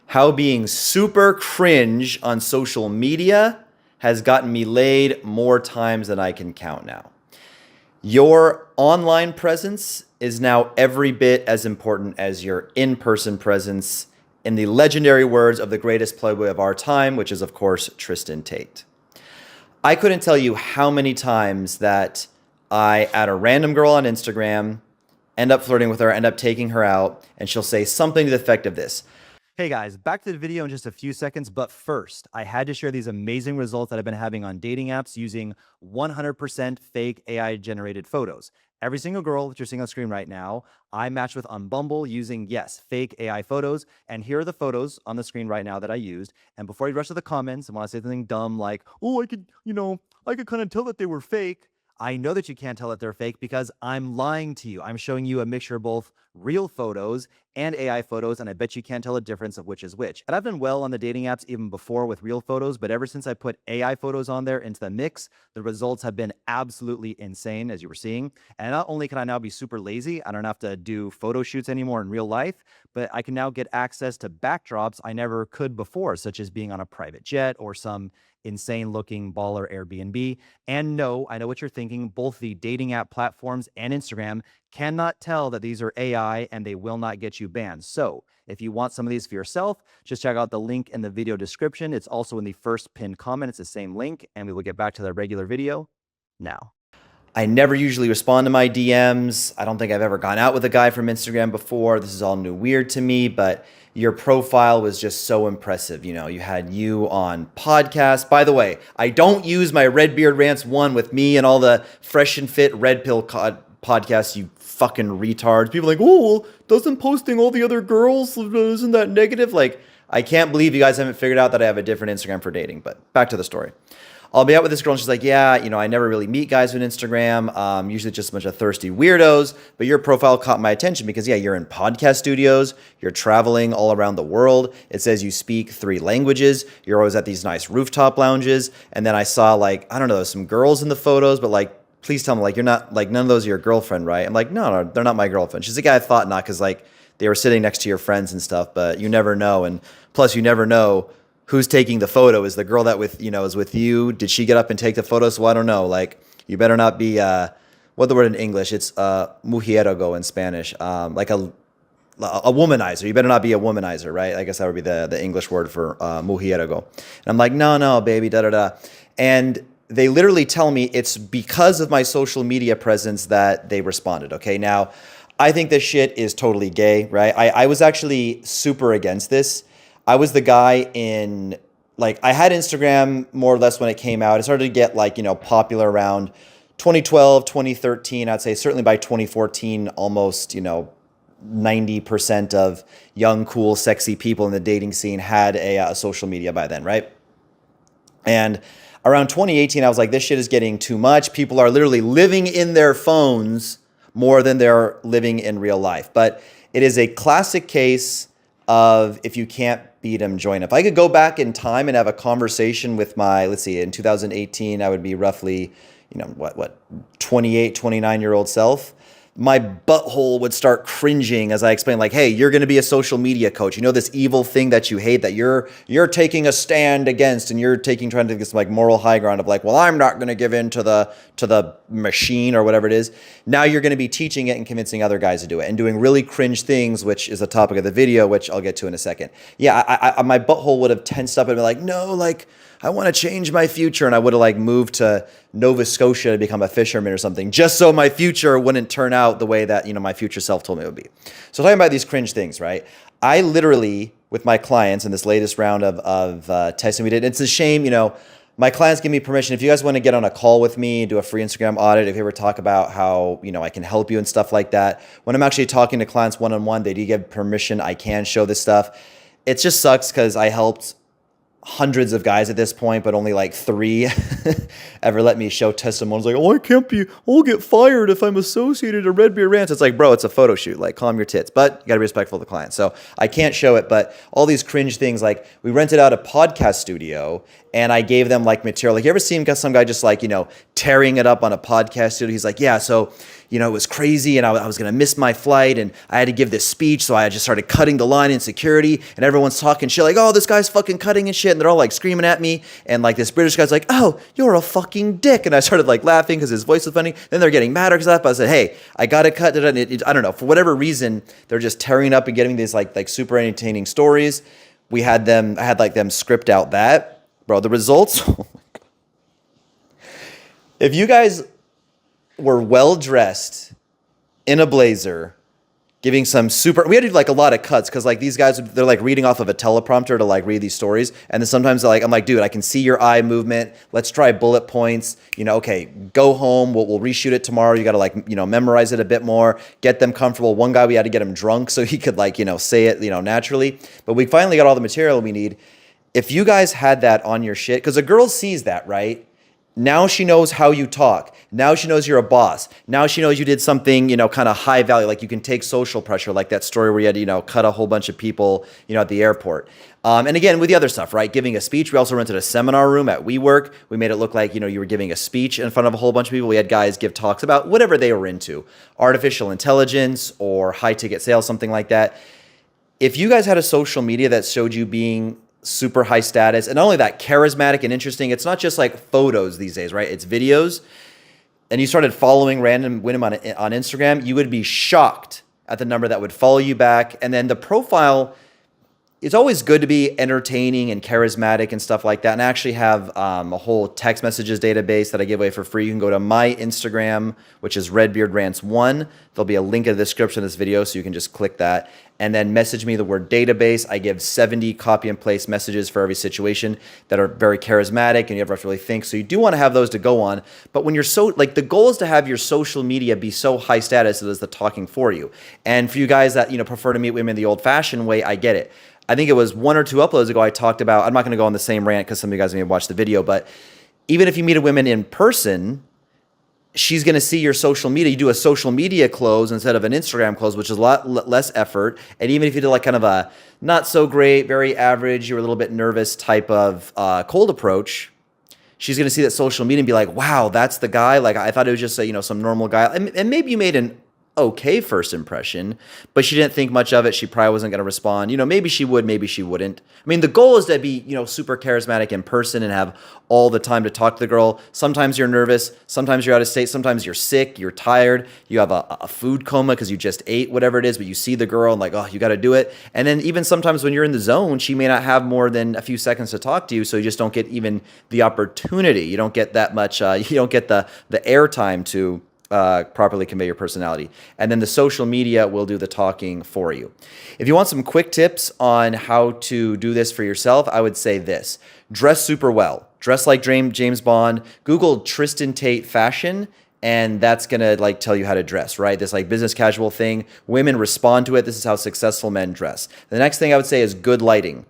how being super cringe on social media has gotten me laid more times than I can count now. Your online presence is now every bit as important as your in person presence, in the legendary words of the greatest playboy of our time, which is, of course, Tristan Tate. I couldn't tell you how many times that I add a random girl on Instagram, end up flirting with her, end up taking her out, and she'll say something to the effect of this. Hey guys, back to the video in just a few seconds, but first, I had to share these amazing results that I've been having on dating apps using 100% fake AI generated photos. Every single girl that you're seeing on screen right now, I matched with on Bumble using, yes, fake AI photos. And here are the photos on the screen right now that I used. And before you rush to the comments and want to say something dumb like, oh, I could kind of tell that they were fake. I know that you can't tell that they're fake because I'm lying to you. I'm showing you a mixture of both real photos and AI photos, and I bet you can't tell a difference of which is which. And I've done well on the dating apps even before with real photos, but ever since I put AI photos on there into the mix, the results have been absolutely insane, as you were seeing. And not only can I now be super lazy, I don't have to do photo shoots anymore in real life, but I can now get access to backdrops I never could before, such as being on a private jet or some insane looking baller Airbnb. And no, I know what you're thinking. Both the dating app platforms and Instagram cannot tell that these are AI and they will not get you banned. So if you want some of these for yourself, just check out the link in the video description. It's also in the first pinned comment. It's the same link, and we will get back to the regular video now. I never usually respond to my DMs. I don't think I've ever gone out with a guy from Instagram before. This is all new weird to me, but your profile was just so impressive. You know, you had you on podcasts. By the way, I don't use my Redbeard Rants 1 with me and all the fresh and fit red pill podcasts, you fucking retards. People are like, oh, well, doesn't posting all the other girls, isn't that negative? Like, I can't believe you guys haven't figured out that I have a different Instagram for dating, but back to the story. I'll be out with this girl and she's like, yeah, I never really meet guys on Instagram. Usually just a bunch of thirsty weirdos, but your profile caught my attention because yeah, you're in podcast studios, you're traveling all around the world. It says you speak 3 languages. You're always at these nice rooftop lounges. And then I saw like, I don't know, some girls in the photos, but like, please tell me like, you're not like, none of those are your girlfriend, right? I'm like, no, they're not my girlfriend. She's like, I thought not. Cause like they were sitting next to your friends and stuff, but you never know. And plus you never know who's taking the photo. Is the girl that is with you? Did she get up and take the photo? So I don't know. Like, you better not be, what the word in English? It's mujeriego in Spanish. Like a womanizer. You better not be a womanizer, right? I guess that would be the English word for mujeriego. And I'm like, no, baby, da-da-da. And they literally tell me it's because of my social media presence that they responded, okay? Now, I think this shit is totally gay, right? I was actually super against this. I was the guy in, like, I had Instagram more or less when it came out. It started to get, like, popular around 2012, 2013. I'd say certainly by 2014, almost, 90% of young, cool, sexy people in the dating scene had a social media by then, right? And around 2018, I was like, this shit is getting too much. People are literally living in their phones more than they're living in real life. But it is a classic case of if you can't beat them, join them. If I could go back in time and have a conversation with my, let's see, in 2018, I would be roughly, 28, 29-year-old self. My butthole would start cringing as I explain, like, hey, you're going to be a social media coach. You know, this evil thing that you hate that you're taking a stand against, and you're trying to get this like moral high ground of like, well, I'm not going to give in to the machine or whatever it is. Now you're going to be teaching it and convincing other guys to do it and doing really cringe things, which is the topic of the video, which I'll get to in a second. Yeah, my butthole would have tensed up and been like, no, like, I want to change my future. And I would have like moved to Nova Scotia to become a fisherman or something, just so my future wouldn't turn out the way that, my future self told me it would be. So talking about these cringe things, right? I literally, with my clients in this latest round of testing we did, it's a shame, my clients give me permission. If you guys want to get on a call with me, do a free Instagram audit, if you ever talk about how, I can help you and stuff like that. When I'm actually talking to clients one-on-one, they do give permission. I can show this stuff. It just sucks because I helped hundreds of guys at this point, but only like 3 ever let me show testimonials like, oh, I'll get fired if I'm associated to Red Beard Rants. It's like, bro, it's a photo shoot. Like, calm your tits. But you got to be respectful of the client. So I can't show it, but all these cringe things, like we rented out a podcast studio and I gave them like material. Like, you ever seen some guy just like, tearing it up on a podcast studio? He's like, yeah, so it was crazy and I was going to miss my flight and I had to give this speech. So I just started cutting the line in security and everyone's talking shit like, oh, this guy's fucking cutting and shit. And they're all like screaming at me. And like this British guy's like, oh, you're a fucking dick. And I started like laughing because his voice was funny. Then they're getting madder because of that. But I said, hey, I got to cut it. I don't know. For whatever reason, they're just tearing up and getting these like super entertaining stories. I had them script out that. Bro, the results. If you guys were well dressed in a blazer, giving some we had to do like a lot of cuts because like these guys, they're like reading off of a teleprompter to like read these stories. And then sometimes I'm like, dude, I can see your eye movement. Let's try bullet points. Okay, go home. We'll reshoot it tomorrow. You got to like, memorize it a bit more, get them comfortable. One guy, we had to get him drunk so he could like, say it, naturally. But we finally got all the material we need. If you guys had that on your shit, because a girl sees that, right? Now she knows how you talk. Now she knows you're a boss. Now she knows you did something, kind of high value, like you can take social pressure, like that story where you had to, cut a whole bunch of people, at the airport. And again, with the other stuff, right? Giving a speech. We also rented a seminar room at WeWork. We made it look like, you were giving a speech in front of a whole bunch of people. We had guys give talks about whatever they were into, artificial intelligence or high ticket sales, something like that. If you guys had a social media that showed you being super high status, and not only that, charismatic and interesting. It's not just like photos these days, right? It's videos. And you started following random women on Instagram, you would be shocked at the number that would follow you back. And then the profile, it's always good to be entertaining and charismatic and stuff like that. And I actually have a whole text messages database that I give away for free. You can go to my Instagram, which is RedbeardRants1. There'll be a link in the description of this video, so you can just click that. And then message me the word database. I give 70 copy and paste messages for every situation that are very charismatic and you ever have to really think. So you do want to have those to go on. But when you're the goal is to have your social media be so high status that it's the talking for you. And for you guys that, prefer to meet women the old fashioned way, I get it. I think it was 1 or 2 uploads ago I talked about, I'm not going to go on the same rant because some of you guys may have watched the video, but even if you meet a woman in person, she's going to see your social media. You do a social media close instead of an Instagram close, which is a lot less effort. And even if you did like kind of a not so great, very average, you're a little bit nervous type of cold approach, she's going to see that social media and be like, wow, that's the guy. Like I thought it was just some normal guy. And maybe you made an okay first impression, but she didn't think much of it. She probably wasn't going to respond. Maybe she would, maybe she wouldn't. I mean, the goal is to be, super charismatic in person and have all the time to talk to the girl. Sometimes you're nervous. Sometimes you're out of state. Sometimes you're sick. You're tired. You have a food coma because you just ate whatever it is, but you see the girl and like, oh, you got to do it. And then even sometimes when you're in the zone, she may not have more than a few seconds to talk to you. So you just don't get even the opportunity. You don't get that much, you don't get the airtime to properly convey your personality. And then the social media will do the talking for you. If you want some quick tips on how to do this for yourself, I would say this. Dress super well. Dress like James Bond. Google Tristan Tate fashion, and that's going to like tell you how to dress, right? This like business casual thing. Women respond to it. This is how successful men dress. The next thing I would say is good lighting.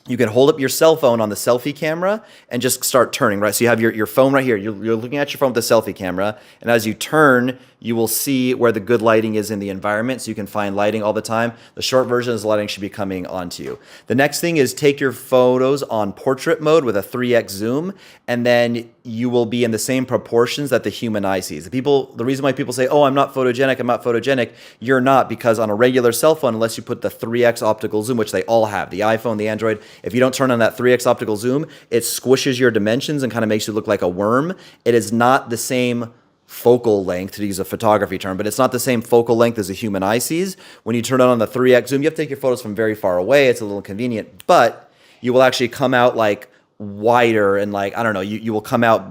You can hold up your cell phone on the selfie camera and just start turning, right? So you have your phone right here. You're looking at your phone with the selfie camera. And as you turn, you will see where the good lighting is in the environment. So you can find lighting all the time. The short version is the lighting should be coming onto you. The next thing is take your photos on portrait mode with a 3x zoom. And then you will be in the same proportions that the human eye sees. The reason why people say, oh, I'm not photogenic, you're not, because on a regular cell phone, unless you put the 3x optical zoom, which they all have, the iPhone, the Android, if you don't turn on that 3x optical zoom, it squishes your dimensions and kind of makes you look like a worm. It is not the same focal length, to use a photography term, but it's not the same focal length as a human eye sees. When you turn on the 3x zoom, you have to take your photos from very far away. It's a little inconvenient, but you will actually come out like wider and like, I don't know, you will come out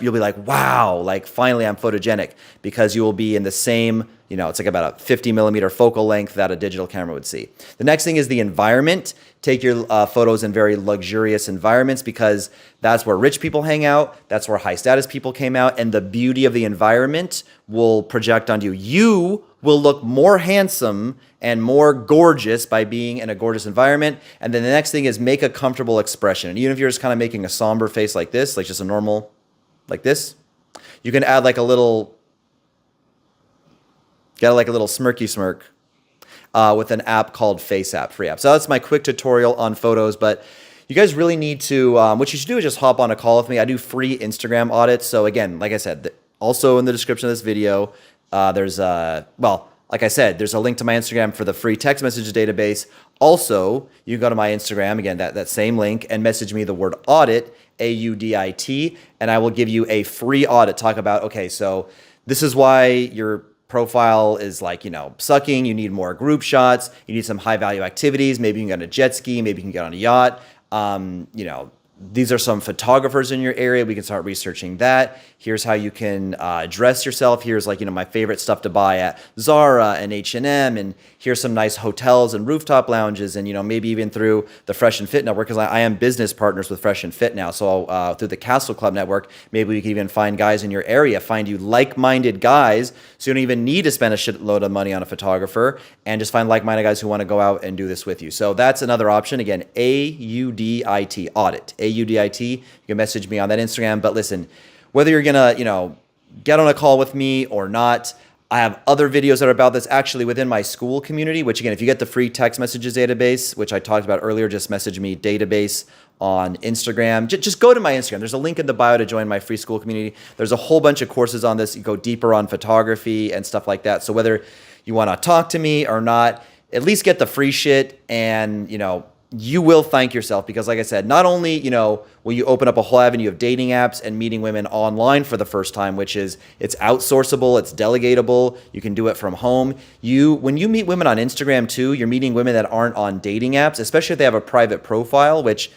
you'll be like, wow, like finally I'm photogenic, because you will be in the same, it's like about a 50 millimeter focal length that a digital camera would see. The next thing is the environment. Take your photos in very luxurious environments because that's where rich people hang out. That's where high status people came out. And the beauty of the environment will project onto you. You will look more handsome and more gorgeous by being in a gorgeous environment. And then the next thing is make a comfortable expression. And even if you're just kind of making a somber face like this, like just a normal, like this, you can add like a little, get like a little smirky smirk with an app called Face App, free app. So that's my quick tutorial on photos, but you guys really need to, what you should do is just hop on a call with me. I do free Instagram audits. So again, like I said, also in the description of this video, there's like I said, there's a link to my Instagram for the free text message database. Also, you can go to my Instagram, again, that same link, and message me the word audit, AUDIT, and I will give you a free audit. Talk about, okay, so this is why your profile is like, sucking. You need more group shots. You need some high value activities. Maybe you can get on a jet ski. Maybe you can get on a yacht. These are some photographers in your area. We can start researching that. Here's how you can dress yourself. Here's like, my favorite stuff to buy at Zara and H&M. And here's some nice hotels and rooftop lounges. And, maybe even through the Fresh and Fit network, because I am business partners with Fresh and Fit now. So through the Castle Club network, maybe we can even find guys in your area, find you like-minded guys. So you don't even need to spend a shitload of money on a photographer and just find like-minded guys who want to go out and do this with you. So that's another option. Again, AUDIT, audit, AUDIT. You can message me on that Instagram. But listen, whether you're going to, get on a call with me or not, I have other videos that are about this actually within my school community, which again, if you get the free text messages database, which I talked about earlier, just message me database on Instagram. Just go to my Instagram. There's a link in the bio to join my free school community. There's a whole bunch of courses on this. You go deeper on photography and stuff like that. So whether you want to talk to me or not, at least get the free shit and, you will thank yourself because like I said, not only, will you open up a whole avenue of dating apps and meeting women online for the first time, which is it's outsourceable, it's delegatable, you can do it from home. When you meet women on Instagram too, you're meeting women that aren't on dating apps, especially if they have a private profile, which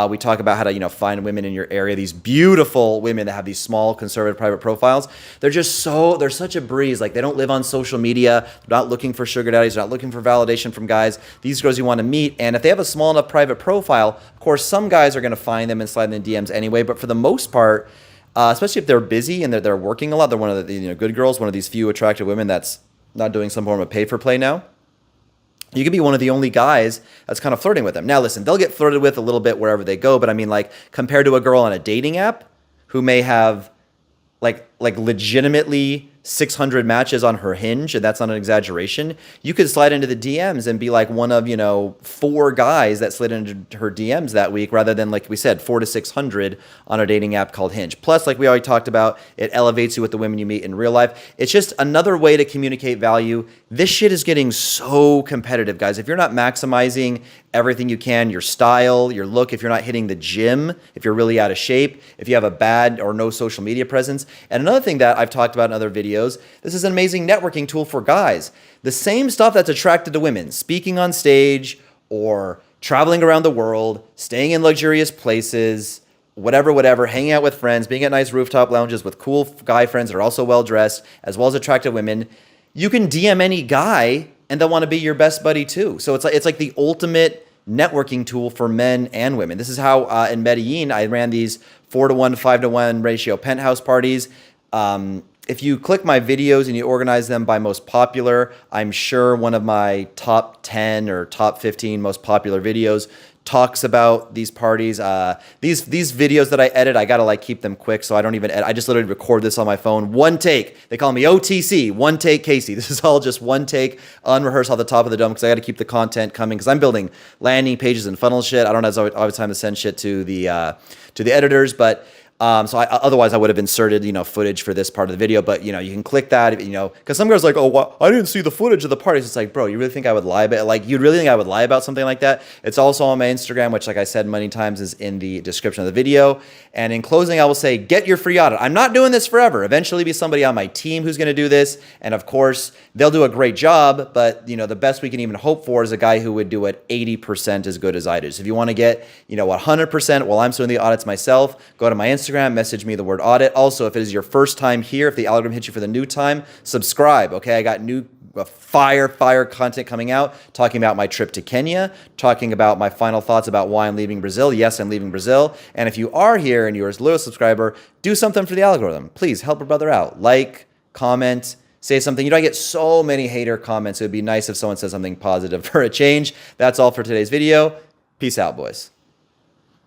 we talk about how to, find women in your area, these beautiful women that have these small conservative private profiles. They're such a breeze. Like they don't live on social media. They're not looking for sugar daddies. They're not looking for validation from guys. These girls you want to meet. And if they have a small enough private profile, of course, some guys are going to find them and slide in the DMs anyway. But for the most part, especially if they're busy and they're working a lot, they're one of the good girls, one of these few attractive women that's not doing some form of pay for play now. You could be one of the only guys that's kind of flirting with them. Now, listen, they'll get flirted with a little bit wherever they go, but I mean, like, compared to a girl on a dating app who may have, like legitimately 600 matches on her Hinge, and that's not an exaggeration, you could slide into the DMs and be like one of, 4 guys that slid into her DMs that week rather than, like we said, 400 to 600 on a dating app called Hinge. Plus, like we already talked about, it elevates you with the women you meet in real life. It's just another way to communicate value. This shit is getting so competitive, guys. If you're not maximizing everything you can, your style, your look, if you're not hitting the gym, if you're really out of shape, if you have a bad or no social media presence. And another thing that I've talked about in other videos, this is an amazing networking tool for guys. The same stuff that's attracted to women, speaking on stage or traveling around the world, staying in luxurious places, whatever, hanging out with friends, being at nice rooftop lounges with cool guy friends that are also well-dressed, as well as attractive women. You can DM any guy and they'll want to be your best buddy too. So it's like the ultimate networking tool for men and women. This is how in Medellin, I ran these 4-to-1, 5-to-1 ratio penthouse parties. If you click my videos and you organize them by most popular, I'm sure one of my top 10 or top 15 most popular videos talks about these parties. These videos that I edit, I gotta keep them quick, so I don't even edit. I just literally record this on my phone. One take. They call me OTC, one take Casey. This is all just one take, unrehearsed off the top of the dome because I gotta keep the content coming because I'm building landing pages and funnel shit. I don't have always time to send shit to the editors, but otherwise I would have inserted, footage for this part of the video, but, you can click that, because some girls are like, oh, well, I didn't see the footage of the parties. It's like, bro, you really think I would lie about, you'd really think I would lie about something like that? It's also on my Instagram, which, like I said many times, is in the description of the video. And in closing, I will say, get your free audit. I'm not doing this forever. Eventually be somebody on my team who's going to do this. And of course, they'll do a great job, but, the best we can even hope for is a guy who would do it 80% as good as I do. So if you want to get, 100% while I'm doing the audits myself, go to my Instagram. Instagram, message me the word audit. Also, if it is your first time here, if the algorithm hits you for the new time, subscribe, okay? I got new fire content coming out, talking about my trip to Kenya, talking about my final thoughts about why I'm leaving Brazil. Yes, I'm leaving Brazil. And if you are here and you're a loyal subscriber, do something for the algorithm. Please help a brother out. Like, comment, say something. You know, I get so many hater comments. It would be nice if someone says something positive for a change. That's all for today's video. Peace out, boys.